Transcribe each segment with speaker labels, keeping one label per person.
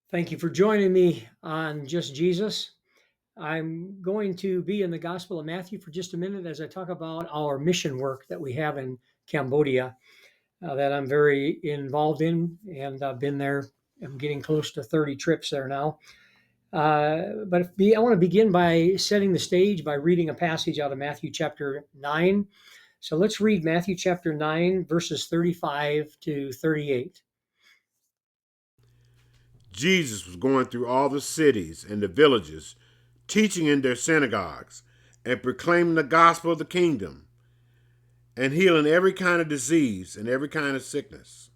Speaker 1: Thank you for joining me on Just Jesus. I'm going to be in the Gospel of Matthew for just a minute as I talk about our mission work that we have in Cambodia that I'm very involved in, and I've been there. I'm getting close to 30 trips there now. I want to begin by setting the stage by reading a passage out of Matthew chapter 9. So let's read Matthew chapter 9, verses 35 to 38.
Speaker 2: Jesus was going through all the cities and the villages, teaching in their synagogues and proclaiming the gospel of the kingdom and healing every kind of disease and every kind of sickness.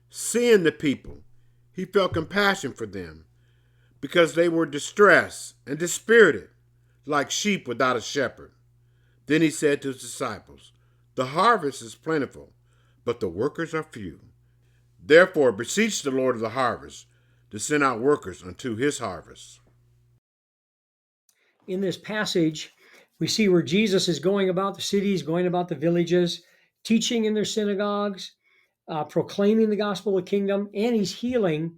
Speaker 2: Seeing the people, he felt compassion for them because they were distressed and dispirited, like sheep without a shepherd. Then he said to his disciples, "The harvest is plentiful, but the workers are few. Therefore, beseech the Lord of the harvest to send out workers unto his harvest."
Speaker 1: In this passage, we see where Jesus is going about the cities, going about the villages, teaching in their synagogues, proclaiming the gospel of the kingdom, and he's healing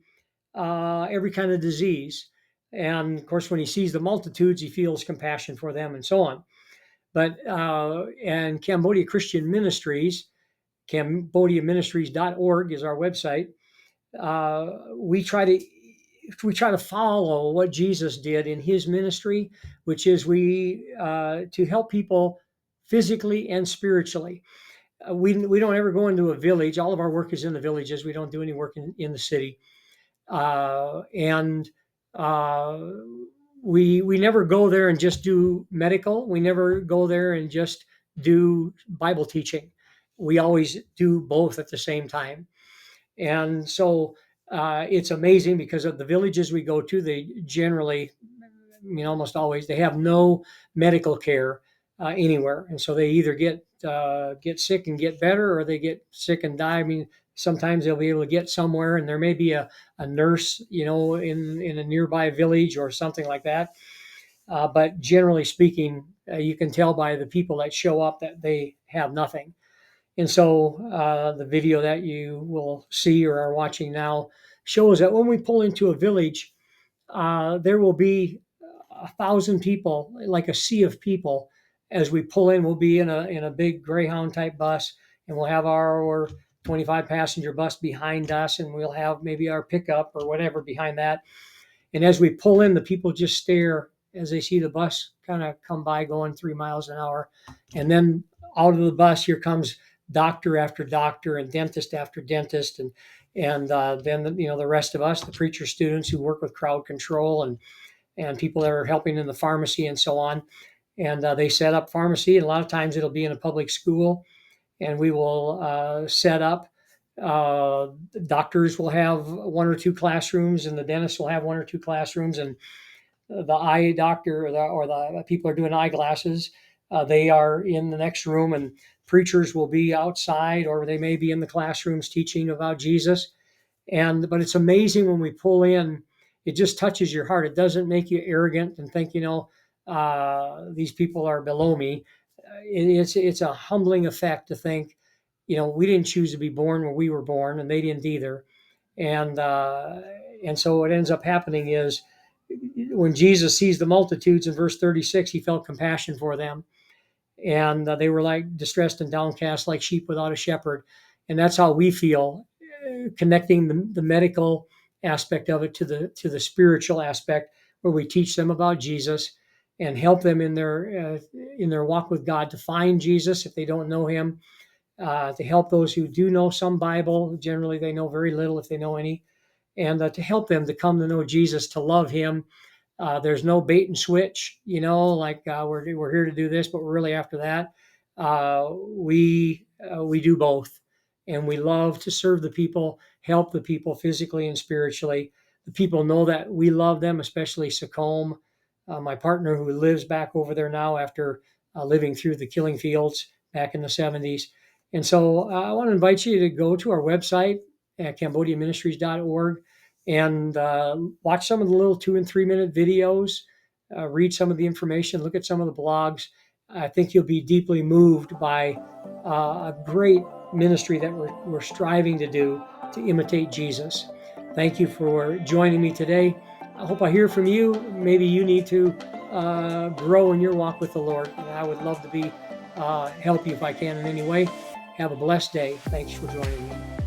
Speaker 1: every kind of disease. And of course, when he sees the multitudes, he feels compassion for them and so on. But and Cambodia Christian Ministries, cambodiaministries.org is our website. We try to follow what Jesus did in his ministry, which is we to help people physically and spiritually. We don't ever go into a village. All of our work is in the villages. We don't do any work in the city, and uh, we never go there and just do medical. We never go there and just do Bible teaching. We always do both at the same time. And so it's amazing because of the villages we go to, they generally, almost always, they have no medical care anywhere. And so they either get sick and get better, or they get sick and die. I mean, sometimes they'll be able to get somewhere, and there may be a nurse, in a nearby village or something like that. But generally speaking, you can tell by the people that show up that they have nothing. And so the video that you will see or are watching now shows that when we pull into a village, there will be 1,000 people, like a sea of people. As we pull in, we'll be in a big Greyhound type bus, and we'll have our 25 passenger bus behind us, and we'll have maybe our pickup or whatever behind that. And as we pull in, the people just stare as they see the bus kind of come by going 3 miles an hour. And then out of the bus, here comes doctor after doctor and dentist after dentist. And then, the rest of us, the preacher students who work with crowd control and people that are helping in the pharmacy and so on. And they set up pharmacy. And a lot of times it'll be in a public school, and we will set up. Uh, Doctors will have one or two classrooms, and the dentist will have one or two classrooms, and the eye doctor or the people are doing eyeglasses. They are in the next room, and preachers will be outside, or they may be in the classrooms teaching about Jesus. But it's amazing when we pull in, it just touches your heart. It doesn't make you arrogant and think, these people are below me. It's a humbling effect to think, we didn't choose to be born where we were born, and they didn't either. And and so what ends up happening is when Jesus sees the multitudes in verse 36, he felt compassion for them, and they were like distressed and downcast, like sheep without a shepherd. And that's how we feel, connecting the medical aspect of it to the spiritual aspect, where we teach them about Jesus and help them in their walk with God to find Jesus if they don't know him. To help those who do know some Bible, generally they know very little if they know any, and to help them to come to know Jesus, to love him. There's no bait and switch, like we're here to do this, but we're really after that. We do both, and we love to serve the people, help the people physically and spiritually. The people know that we love them, especially Sacombe, my partner who lives back over there now after living through the killing fields back in the 70s. And so I want to invite you to go to our website at cambodiaministries.org and watch some of the little 2 and 3 minute videos, read some of the information, look at some of the blogs. I think you'll be deeply moved by a great ministry that we're striving to do to imitate Jesus. Thank you for joining me today. I hope I hear from you. Maybe you need to grow in your walk with the Lord. And I would love to be help you if I can in any way. Have a blessed day. Thanks for joining me.